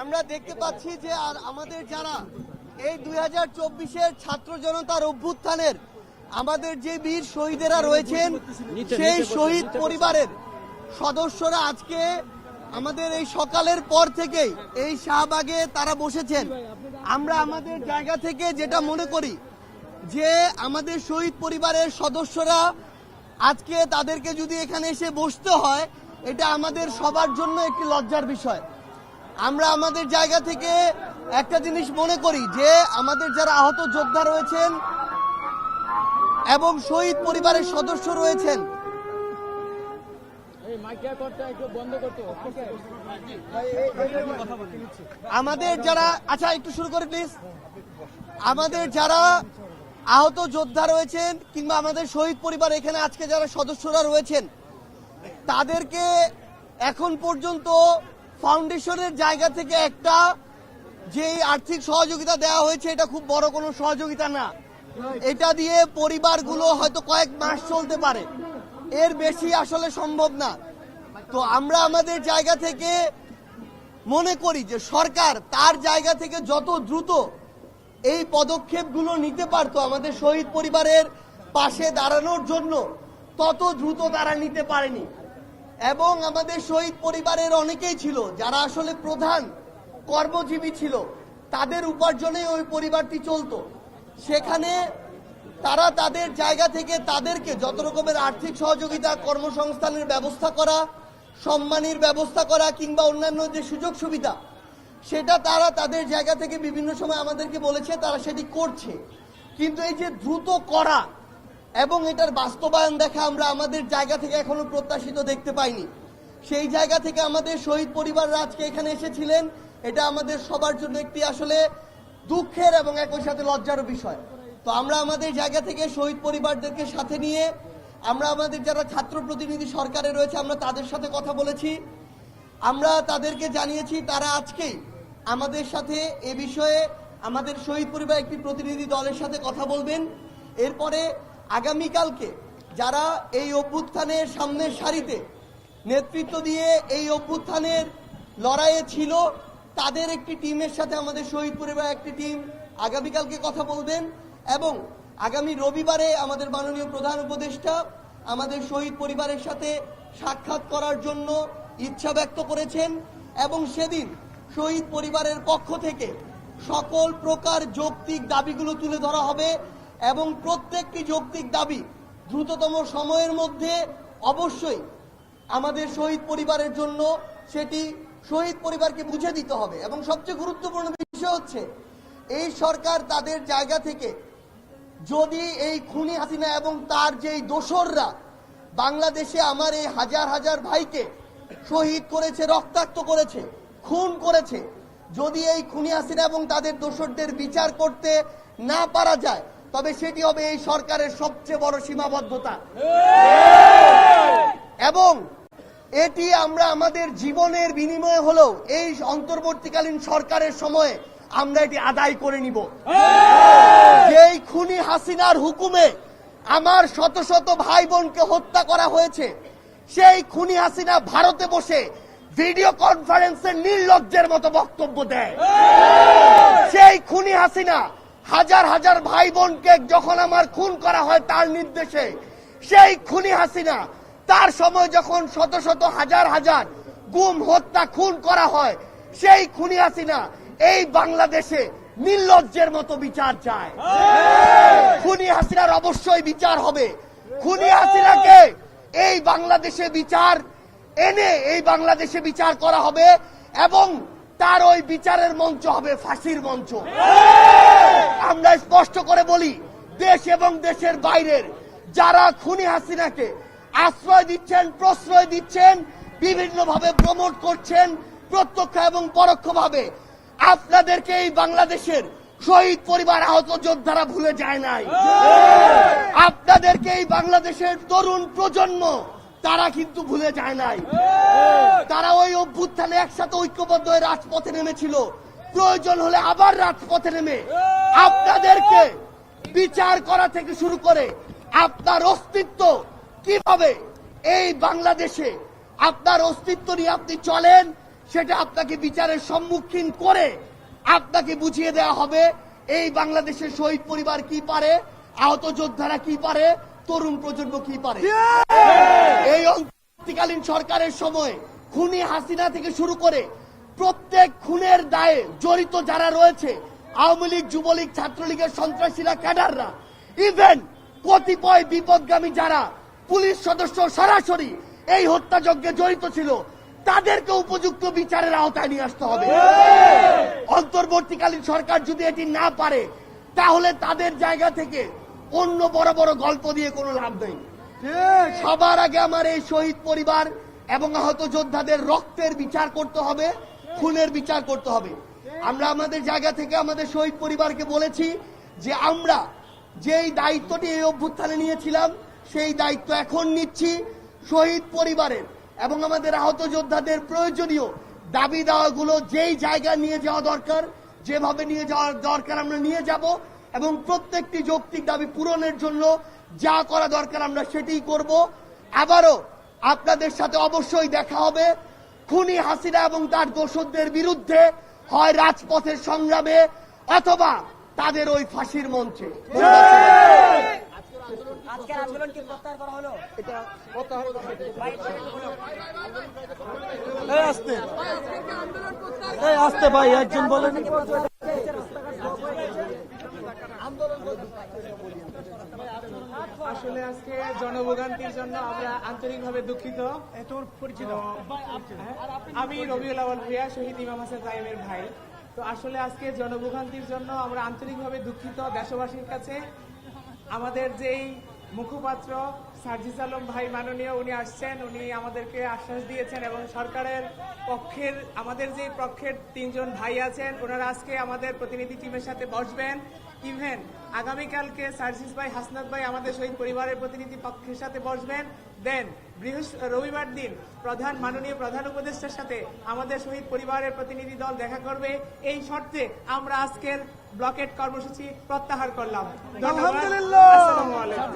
আমরা দেখতে পাচ্ছি যে আর আমাদের যারা এই 2024-এর ছাত্র জনতার অভ্যুত্থানের আমাদের যে বীর শহীদেরা রয়েছেন সেই শহীদ পরিবারের সদস্যরা আজকে আমাদের এই সকালের পর থেকেই এই শাহবাগে তারা বসেছেন। আমরা আমাদের জায়গা থেকে যেটা মনে করি যে আমাদের শহীদ পরিবারের সদস্যরা আজকে তাদেরকে যদি এখানে এসে বসতে হয় এটা আমাদের সবার জন্য একটি লজ্জার বিষয়। আমরা আমাদের জায়গা থেকে একটা জিনিস মনে করি যে আমাদের যারা আহত যোদ্ধা রয়েছেন এবং শহীদ পরিবারের সদস্য রয়েছেন আমাদের যারা একটু শুরু করে প্লিজ। আমাদের যারা আহত যোদ্ধা রয়েছেন কিংবা আমাদের শহীদ পরিবার এখানে আজকে যারা সদস্যরা রয়েছেন তাদেরকে এখন পর্যন্ত ফাউন্ডেশনের জায়গা থেকে একটা যে আর্থিক সহযোগিতা দেওয়া হয়েছে এটা খুব বড় কোনো সহযোগিতা না। এটা দিয়ে পরিবারগুলো হয়তো কয়েক মাস চলতে পারে, এর বেশি আসলে সম্ভব না। তো আমরা আমাদের জায়গা থেকে মনে করি যে সরকার তার জায়গা থেকে যত দ্রুত এই পদক্ষেপগুলো নিতে পারতো আমাদের শহীদ পরিবারের পাশে দাঁড়ানোর জন্য তত দ্রুত তারা নিতে পারেনি। এবং আমাদের শহীদ পরিবারের অনেকেই ছিল যারা আসলে প্রধান কর্মজীবী ছিল, তাদের উপার্জনে ওই পরিবারটি চলতো। সেখানে তারা তাদের জায়গা থেকে তাদেরকে যত রকমের আর্থিক সহযোগিতা, কর্মসংস্থানের ব্যবস্থা করা, সম্মানের ব্যবস্থা করা কিংবা অন্যান্য যে সুযোগ সুবিধা সেটা তারা তাদের জায়গা থেকে বিভিন্ন সময় আমাদেরকে বলেছে তারা সেটি করছে। কিন্তু এই যে দ্রুত করা এবং এটার বাস্তবায়ন দেখা আমরা আমাদের জায়গা থেকে এখনো প্রত্যাশিত দেখতে পাইনি। সেই জায়গা থেকে আমাদের শহীদ পরিবাররা আজকে এখানে এসেছিলেন, এটা আমাদের সবার জন্য একটি আসলে দুঃখের এবং একই সাথে লজ্জারও বিষয়। তো আমরা আমাদের জায়গা থেকে শহীদ পরিবারদেরকে সাথে নিয়ে আমরা আমাদের যারা ছাত্র প্রতিনিধি সরকারে রয়েছে আমরা তাদের সাথে কথা বলেছি। আমরা তাদেরকে জানিয়েছি তারা আজকেই আমাদের সাথে এ বিষয়ে আমাদের শহীদ পরিবার একটি প্রতিনিধি দলের সাথে কথা বলবেন। এরপরে আগামীকালকে যারা এই অভ্যুত্থানের সামনের সারিতে নেতৃত্ব দিয়ে এই অভ্যুত্থানের লড়াইয়ে ছিল তাদের একটি টিমের সাথে আমাদের শহীদ পরিবার একটি টিম আগামীকালকে কথা বলবেন। এবং আগামী রবিবারে আমাদের মাননীয় প্রধান উপদেষ্টা আমাদের শহীদ পরিবারের সাথে সাক্ষাৎ করার জন্য ইচ্ছা ব্যক্ত করেছেন এবং সেদিন শহীদ পরিবারের পক্ষ থেকে সকল প্রকার যৌক্তিক দাবিগুলো তুলে ধরা হবে এবং প্রত্যেকটি যৌক্তিক দাবি দ্রুততম সময়ের মধ্যে অবশ্যই আমাদের শহীদ পরিবারের জন্য সেটি শহীদ পরিবারকে বুঝে দিতে হবে। এবং সবচেয়ে গুরুত্বপূর্ণ বিষয় হচ্ছে এই সরকার তাদের জায়গা থেকে যদি এই খুনি হাসিনা এবং তার যেই দোসররা বাংলাদেশে আমার এই হাজার হাজার ভাইকে শহীদ করেছে, রক্তাক্ত করেছে, খুন করেছে, যদি এই খুনি হাসিনা এবং তাদের দোসরদের বিচার করতে না পারা যায় তবে সেটি হবে এই সরকারের সবচেয়ে বড় সীমাবদ্ধতা। এবং এটি আমরা আমাদের জীবনের বিনিময়ে হলেও এই অন্তর্বর্তীকালীন সরকারের সময়ে আমরা এটি আদায় করে নিব। যেই খুনি হাসিনার হুকুমে আমার শত শত ভাই বোনকে হত্যা করা হয়েছে সেই খুনি হাসিনা ভারতে বসে ভিডিও কনফারেন্সে নির্লজ্জের মতো বক্তব্য দেয়। সেই খুনি হাসিনা হাজার হাজার ভাই বোনকে যখন আমার খুন করা হয় তার নির্দেশে, সেই খুনি হাসিনা তার সময় যখন শত শত হাজার হাজার গুম, হত্যা, খুন করা হয় সেই খুনি হাসিনা এই বাংলাদেশে নির্লজ্জের মতো বিচার চায়। খুনি হাসিনার অবশ্যই বিচার হবে। খুনি হাসিনাকে এই বাংলাদেশে বিচার এনে এই বাংলাদেশে বিচার করা হবে এবং তার ওই বিচারের মঞ্চ হবে ফাঁসির মঞ্চ। আমরা স্পষ্ট করে বলি, দেশ এবং দেশের বাইরের যারা খুনি হাসিনাকে আশ্রয় দিচ্ছেন, প্রশ্রয় দিচ্ছেন, বিভিন্নভাবে প্রমোট করছেন প্রত্যক্ষ এবং পরোক্ষভাবে, আপনাদেরকে এই বাংলাদেশের শহীদ পরিবার, আহত যোদ্ধারা ভুলে যায় নাই। আপনাদেরকে এই বাংলাদেশের তরুণ প্রজন্ম তারা কিন্তু ভুলে যায় নাই। তারা ওই অভ্যুত্থানে একসাথে ঐক্যবদ্ধ হয়ে রাজপথে নেমেছিল, প্রয়োজন হলে আবার রাজপথে নেমে আপনাদেরকে বিচার করা থেকে শুরু করে আপনার অস্তিত্ব কিভাবে এই বাংলাদেশে আপনার অস্তিত্ব নিয়ে আপনি চলেন সেটা আপনাকে বিচারের সম্মুখীন করে আপনাকে বুঝিয়ে দেওয়া হবে এই বাংলাদেশের শহীদ পরিবার কি পারে, আহত যোদ্ধারা কি পারে, তরুণ প্রজন্ম কি পারে। এই অন্তর্বর্তীকালীন সরকারের সময় খুনি হাসিনা থেকে শুরু করে প্রত্যেক খুনের দায়ে জড়িত যারা রয়েছে, আওয়ামী লীগ, যুবলীগ, ছাত্রলীগের সন্ত্রাসীরা, ক্যাডাররা, ইভেন কতিপয় বিপদগামী যারা পুলিশ সদস্য সরাসরি এই হত্যাযজ্ঞে জড়িত ছিল, তাদেরকে উপযুক্ত বিচারের আওতায় নিয়ে আসতে হবে। অন্তর্বর্তীকালীন সরকার যদি এটি না পারে, তাহলে তাদের জায়গা থেকে অন্য বড় বড় গল্প দিয়ে কোনো লাভ নেই। সবার আগে আমার এই শহীদ পরিবার এবং আহত যোদ্ধাদের রক্তের বিচার করতে হবে, খুনের বিচার করতে হবে। আমরা আমাদের জায়গা থেকে আমাদের শহীদ পরিবারকে বলেছি যে আমরা যেই দায়িত্বটি এই অভ্যুত্থানে নিয়েছিলাম, সেই দায়িত্ব এখন নিচ্ছি। শহীদ পরিবারের এবং আমাদের আহত যোদ্ধাদের প্রয়োজনীয় দাবি দাওয়াগুলো যেই জায়গায় নিয়ে যাওয়া দরকার, যেভাবে নিয়ে যাওয়ার দরকার আমরা নিয়ে যাব, এবং প্রত্যেকটি যৌক্তিক দাবি পূরণের জন্য যা করা দরকার আমরা সেটাই করব। আবারও আপনাদের সাথে অবশ্যই দেখা হবে খুনি হাসিনা এবং তার দোসরদের বিরুদ্ধে, হয় রাজপথের সংগ্রামে অথবা তাদের ওই ফাঁসির মঞ্চে। আজকের আন্দোলন কি প্রত্যাহার করা হলো? এটা প্রত্যাহার আসতে ভাই একজন বলেন। আসলে আজকে জনভোগান্তির জন্য আমরা আন্তরিকভাবে দুঃখিত। আমি রবিউল আউয়াল ভূঁইয়া, শহীদ ইমাম হাসান তাইমের ভাই। তো আসলে আজকে জনভোগান্তির জন্য আমরা আন্তরিকভাবে দুঃখিত দেশবাসীর কাছে। আমাদের যেই মুখপাত্র সার্জিস আলম ভাই মাননীয়, উনি আসছেন, উনি আমাদেরকে আশ্বাস দিয়েছেন এবং সরকারের পক্ষের আমাদের যে পক্ষের 3 জন ভাই আছেন, ওনারা আজকে আমাদের প্রতিনিধি টিমের সাথে বসবেন। ইভেন আগামীকালকে সার্জিস ভাই, হাসনাত ভাই আমাদের শহীদ পরিবারের প্রতিনিধি পক্ষের সাথে বসবেন। দেন রবিবার দিন মাননীয় প্রধান উপদেষ্টার সাথে আমাদের শহীদ পরিবারের প্রতিনিধি দল দেখা করবে। এই শর্তে আমরা আজকের ব্লকেট কর্মসূচি প্রত্যাহার করলাম। ধন্যবাদ। আসসালামু আলাইকুম।